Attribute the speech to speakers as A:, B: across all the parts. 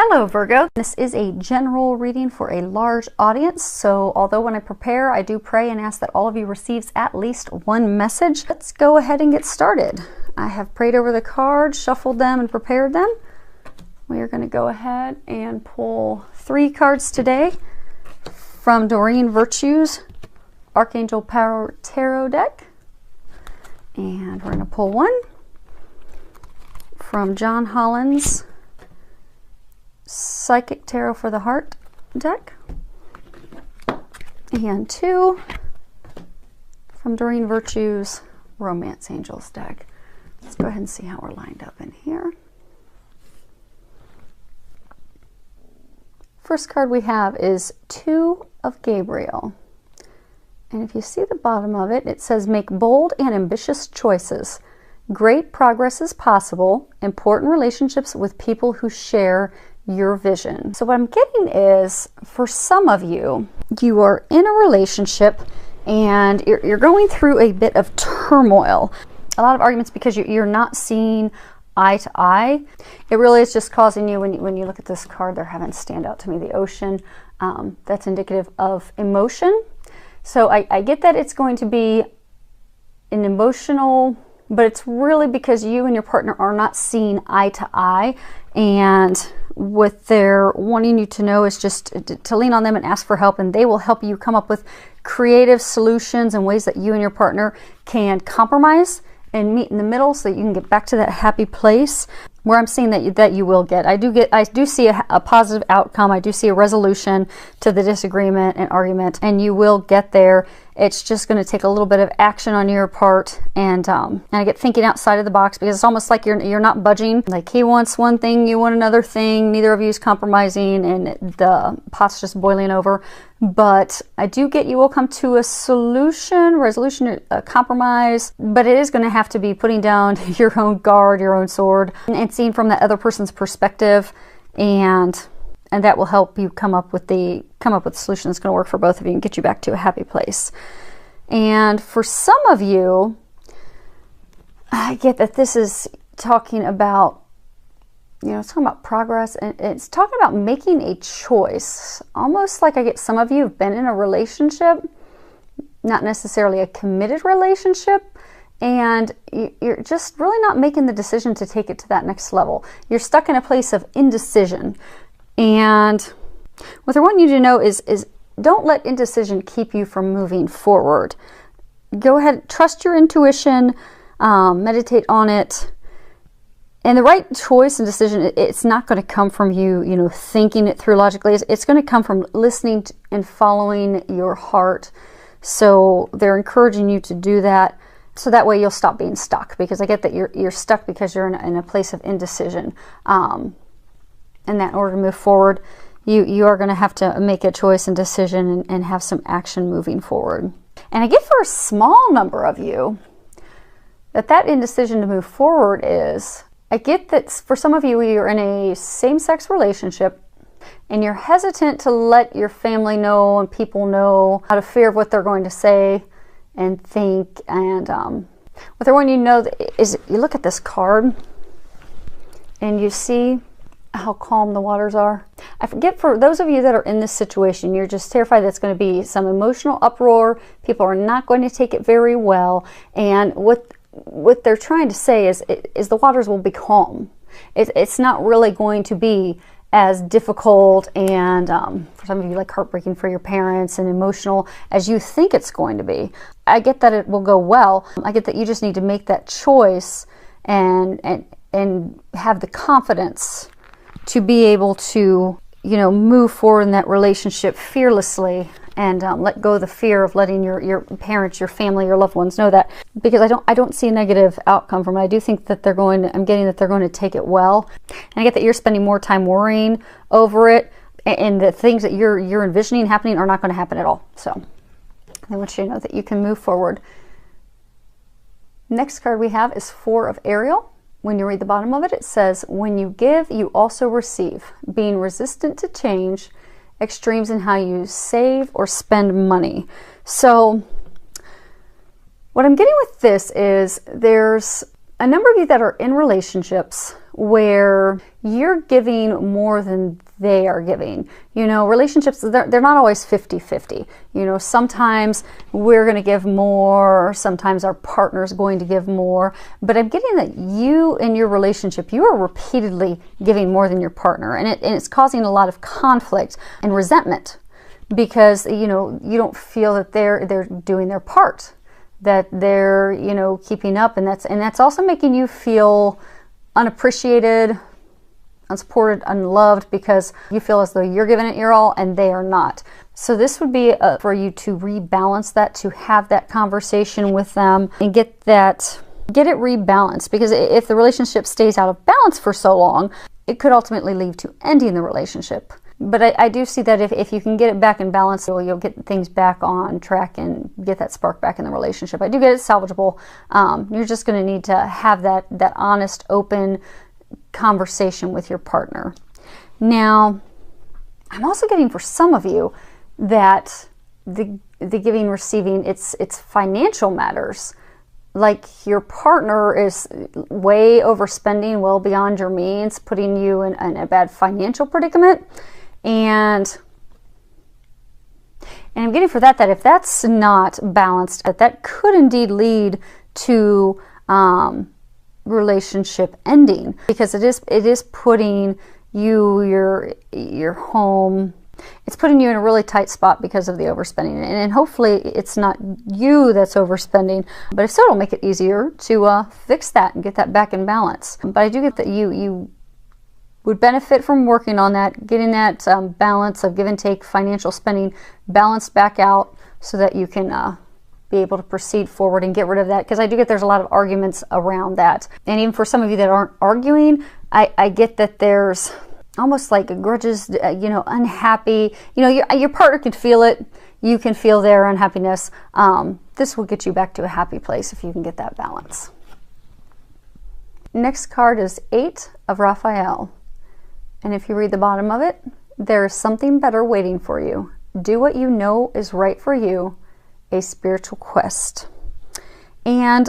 A: Hello Virgo, this is a general reading for a large audience, so although when I prepare I do pray and ask that all of you receives at least one message. Let's go ahead and get started. I have prayed over the cards, shuffled them, and prepared them. We are going to go ahead and pull 3 cards today from Doreen Virtue's Archangel Power Tarot deck, and we're going to pull 1 from John Holland's Psychic Tarot for the Heart deck, and 2 from Doreen Virtue's Romance Angels deck. Let's go ahead and see how we're lined up in here. First card we have is 2 of Gabriel. And if you see the bottom of it, it says, make bold and ambitious choices. Great progress is possible. Important relationships with people who share your vision. So what I'm getting is, for some of you, you are in a relationship and you're going through a bit of turmoil. A lot of arguments because you're not seeing eye to eye. It really is just causing you, when you look at this card, they're having stand out to me, the ocean. That's indicative of emotion. So I get that it's going to be an emotional, but it's really because you and your partner are not seeing eye to eye, and what they're wanting you to know is just to lean on them and ask for help, and they will help you come up with creative solutions and ways that you and your partner can compromise and meet in the middle so that you can get back to that happy place where I'm seeing that you will get. I do see a positive outcome. I do see a resolution to the disagreement and argument, and you will get there. It's just going to take a little bit of action on your part, and I get thinking outside of the box, because it's almost like you're not budging. Like, he wants one thing, you want another thing, neither of you is compromising, and the pot's just boiling over. But I do get you will come to a solution, resolution, a compromise, but it is going to have to be putting down your own guard, your own sword, and seeing from that other person's perspective, and that will help you come up with the solution that's going to work for both of you and get you back to a happy place. And for some of you, I get that this is talking about, it's talking about progress, and it's talking about making a choice. Almost like I get some of you have been in a relationship, not necessarily a committed relationship, and you're just really not making the decision to take it to that next level. You're stuck in a place of indecision. And what I want you to know is don't let indecision keep you from moving forward. Go ahead, trust your intuition, meditate on it. And the right choice and decision, it's not going to come from you, thinking it through logically. It's going to come from listening and following your heart. So they're encouraging you to do that, so that way you'll stop being stuck. Because I get that you're stuck because you're in a place of indecision. And that in order to move forward, you are going to have to make a choice and decision and have some action moving forward. And I get for a small number of you that indecision to move forward is, I get that for some of you, you're in a same-sex relationship and you're hesitant to let your family know and people know, out of fear of what they're going to say and think. And what I want you to know is, you look at this card and you see how calm the waters are. I forget, for those of you that are in this situation, you're just terrified that's going to be some emotional uproar. People are not going to take it very well. And what they're trying to say is the waters will be calm. It's not really going to be as difficult and for some of you, like heartbreaking for your parents and emotional as you think it's going to be. I get that it will go well. I get that you just need to make that choice and have the confidence to be able to, move forward in that relationship fearlessly, and let go of the fear of letting your parents, your family, your loved ones know that. Because I don't see a negative outcome from it. I do think that I'm getting that they're going to take it well. And I get that you're spending more time worrying over it, and the things that you're envisioning happening are not going to happen at all. So I want you to know that you can move forward. Next card we have is 4 of Ariel. When you read the bottom of it, it says, when you give, you also receive. Being resistant to change, extremes in how you save or spend money. So what I'm getting with this is, there's a number of you that are in relationships where you're giving more than they are giving. You know, relationships, they're not always 50-50. You know, sometimes we're going to give more, sometimes our partner's going to give more, but I'm getting that you in your relationship, you are repeatedly giving more than your partner, and it's causing a lot of conflict and resentment because, you know, you don't feel that they're doing their part, that they're, you know, keeping up, and that's also making you feel unappreciated, unsupported, unloved, because you feel as though you're giving it your all and they are not. So this would be for you to rebalance that, to have that conversation with them and get it rebalanced, because if the relationship stays out of balance for so long, it could ultimately lead to ending the relationship. But I do see that if you can get it back in balance, you'll get things back on track and get that spark back in the relationship. I do get it salvageable. You're just going to need to have that honest, open conversation with your partner. Now, I'm also getting for some of you that the giving, receiving, it's financial matters. Like your partner is way overspending, well beyond your means, putting you in a bad financial predicament. And I'm getting for that if that's not balanced, that could indeed lead to relationship ending, because it is putting your home, it's putting you in a really tight spot because of the overspending. And hopefully it's not you that's overspending, but if so, it'll make it easier to fix that and get that back in balance. But I do get that you would benefit from working on that, getting that balance of give and take, financial spending balanced back out, so that you can be able to proceed forward and get rid of that. Because I do get there's a lot of arguments around that. And even for some of you that aren't arguing, I get that there's almost like grudges, you know, unhappy. You know, your partner can feel it. You can feel their unhappiness. This will get you back to a happy place if you can get that balance. Next card is 8 of Raphael. And if you read the bottom of it, there is something better waiting for you. Do what you know is right for you, a spiritual quest. And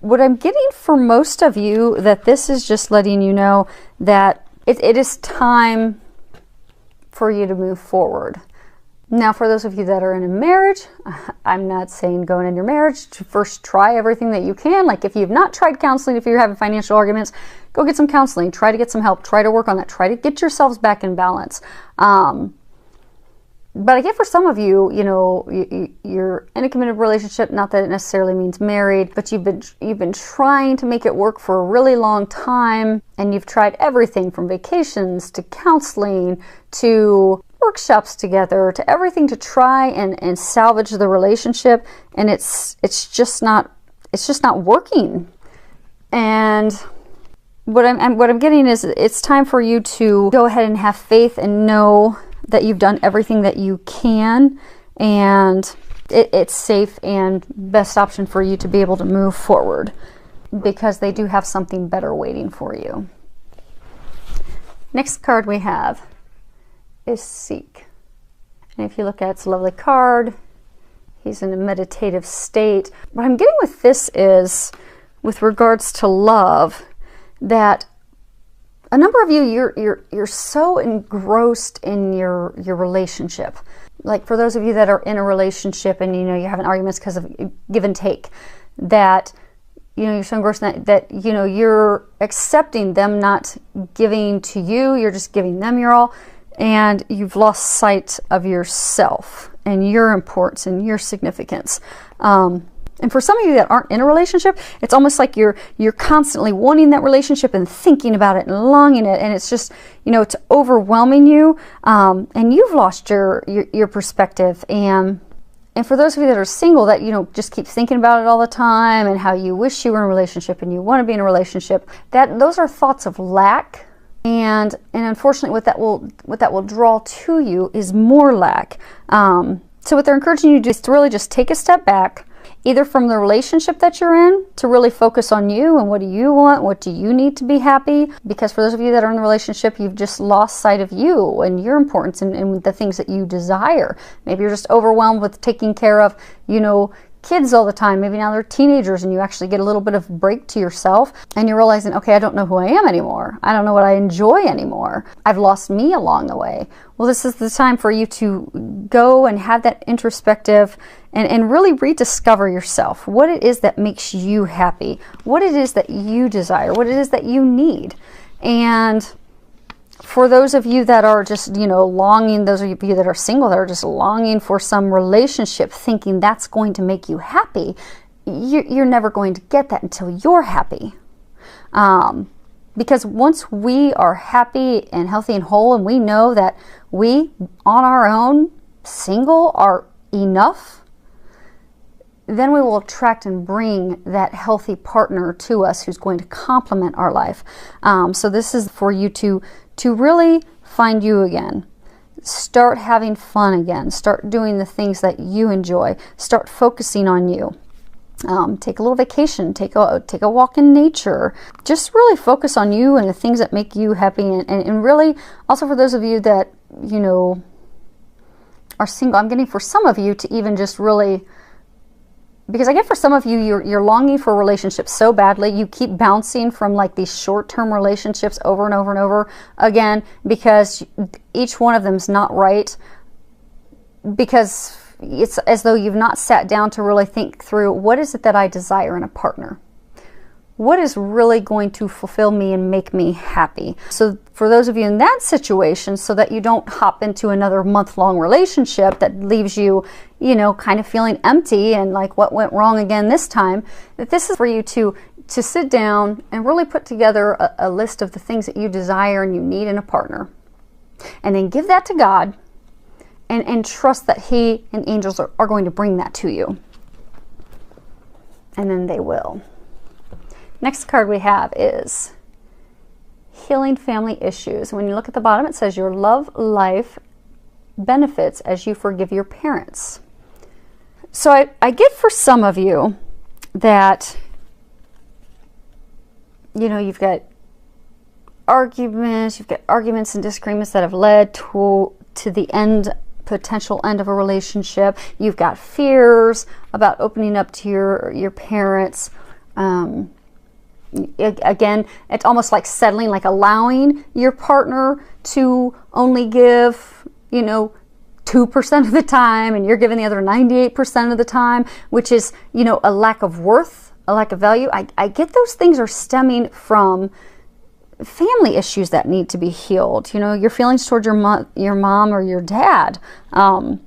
A: what I'm getting for most of you, that this is just letting you know that it is time for you to move forward. Now, for those of you that are in a marriage, I'm not saying going in your marriage to first try everything that you can. Like if you've not tried counseling, if you're having financial arguments, go get some counseling, try to get some help, try to work on that, try to get yourselves back in balance. But I get for some of you, you know, you're in a committed relationship, not that it necessarily means married, but you've been trying to make it work for a really long time, and you've tried everything from vacations to counseling to workshops together to everything to try and salvage the relationship, and it's just not working. And what I'm getting is it's time for you to go ahead and have faith and know that you've done everything that you can, and it's safe and best option for you to be able to move forward, because they do have something better waiting for you. Next card we have is Seek. And if you look at it, it's a lovely card. He's in a meditative state. What I'm getting with this is, with regards to love, that a number of you, you're so engrossed in your relationship. Like for those of you that are in a relationship and you know you're having arguments because of give and take, that you know you're so engrossed in that you know you're accepting them not giving to you, you're just giving them your all, and you've lost sight of yourself and your importance and your significance. And for some of you that aren't in a relationship, it's almost like you're constantly wanting that relationship and thinking about it and longing it, and it's just, you know, it's overwhelming you, and you've lost your perspective. And for those of you that are single, that, you know, just keep thinking about it all the time and how you wish you were in a relationship and you want to be in a relationship, those are thoughts of lack. And unfortunately, what that will draw to you is more lack. So what they're encouraging you to do is to really just take a step back, either from the relationship that you're in, to really focus on you and what do you want, what do you need to be happy, because for those of you that are in a relationship, you've just lost sight of you and your importance and the things that you desire. Maybe you're just overwhelmed with taking care of, you know, kids all the time. Maybe now they're teenagers and you actually get a little bit of break to yourself and you're realizing, okay, I don't know who I am anymore. I don't know what I enjoy anymore. I've lost me along the way. Well, this is the time for you to go and have that introspective and really rediscover yourself. What it is that makes you happy. What it is that you desire. What it is that you need. And for those of you that are just, longing, those of you that are single, that are just longing for some relationship, thinking that's going to make you happy, you're never going to get that until you're happy. Because once we are happy and healthy and whole, and we know that we, on our own, single, are enough, then we will attract and bring that healthy partner to us who's going to complement our life. So this is for you to really find you again. Start having fun again. Start doing the things that you enjoy. Start focusing on you. Take a little vacation. Take a walk in nature. Just really focus on you and the things that make you happy. And really, also for those of you that, are single, I'm getting for some of you to even just really... Because I get for some of you, you're longing for relationships so badly, you keep bouncing from like these short-term relationships over and over and over again, because each one of them is not right, because it's as though you've not sat down to really think through, what is it that I desire in a partner? What is really going to fulfill me and make me happy? So for those of you in that situation, so that you don't hop into another month-long relationship that leaves you, kind of feeling empty and like what went wrong again this time, that this is for you to sit down and really put together a list of the things that you desire and you need in a partner. And then give that to God and trust that He and angels are going to bring that to you. And then they will. Next card we have is Healing Family Issues. When you look at the bottom, it says your love life benefits as you forgive your parents. So I get for some of you that, you've got arguments and disagreements that have led to the potential end of a relationship. You've got fears about opening up to your parents. Again, it's almost like settling, like allowing your partner to only give, 2% of the time, and you're giving the other 98% of the time, which is, a lack of worth, a lack of value. I get those things are stemming from family issues that need to be healed. Your feelings towards your mom or your dad. So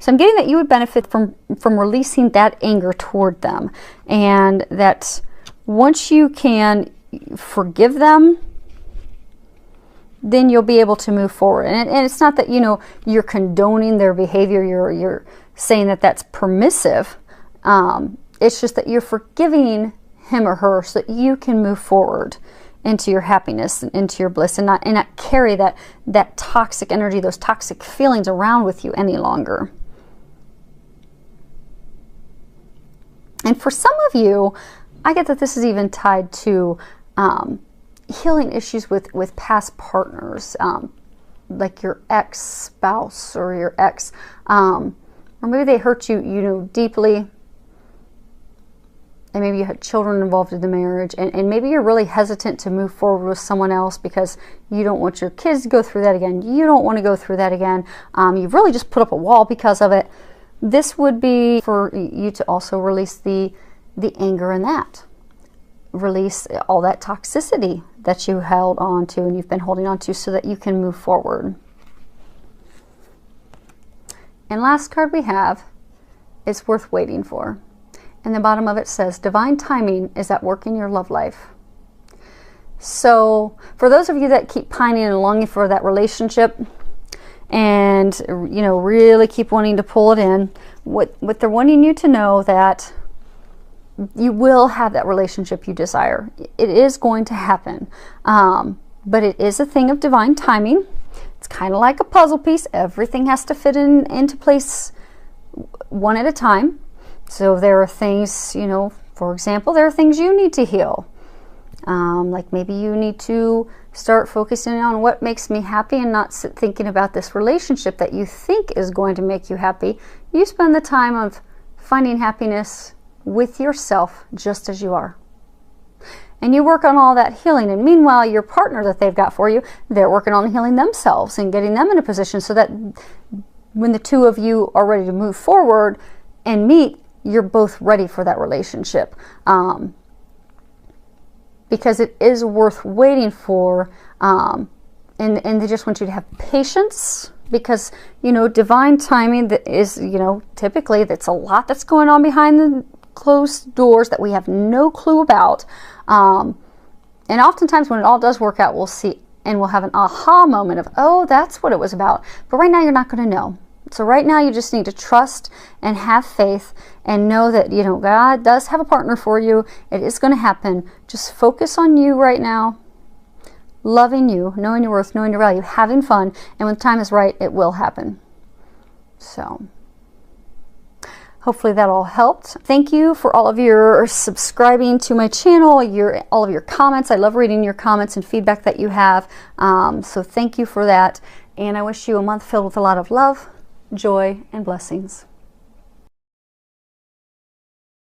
A: I'm getting that you would benefit from releasing that anger toward them, and that once you can forgive them, then you'll be able to move forward. And it's not that, you're condoning their behavior, you're saying that that's permissive. It's just that you're forgiving him or her so that you can move forward into your happiness and into your bliss, and not carry that toxic energy, those toxic feelings around with you any longer. And for some of you, I get that this is even tied to healing issues with past partners, like your ex-spouse or your ex, or maybe they hurt you, deeply, and maybe you had children involved in the marriage, and maybe you're really hesitant to move forward with someone else because you don't want your kids to go through that again. You don't want to go through that again. You've really just put up a wall because of it. This would be for you to also release the anger in that. Release all that toxicity that you held on to and you've been holding on to, so that you can move forward. And last card we have is Worth Waiting For. And the bottom of it says, divine timing is at work in your love life. So for those of you that keep pining and longing for that relationship, and really keep wanting to pull it in, what they're wanting you to know that you will have that relationship you desire. It is going to happen. But it is a thing of divine timing. It's kind of like a puzzle piece. Everything has to fit into place one at a time. So there are things, for example, there are things you need to heal. Like maybe you need to start focusing on what makes me happy and not sit thinking about this relationship that you think is going to make you happy. You spend the time of finding happiness with yourself just as you are. And you work on all that healing. And meanwhile, your partner that they've got for you, they're working on healing themselves and getting them in a position so that when the two of you are ready to move forward and meet, you're both ready for that relationship. Because it is worth waiting for. And they just want you to have patience, because, you know, divine timing that is, you know, typically that's a lot that's going on behind the closed doors that we have no clue about. And oftentimes when it all does work out, we'll see and we'll have an aha moment of, oh, that's what it was about. But right now you're not going to know. So right now you just need to trust and have faith and know that, you know, God does have a partner for you. It is going to happen. Just focus on you right now. Loving you, knowing your worth, knowing your value, having fun, and when the time is right, it will happen. So, hopefully that all helped. Thank you for all of your subscribing to my channel, all of your comments. I love reading your comments and feedback that you have. So thank you for that. And I wish you a month filled with a lot of love, joy, and blessings.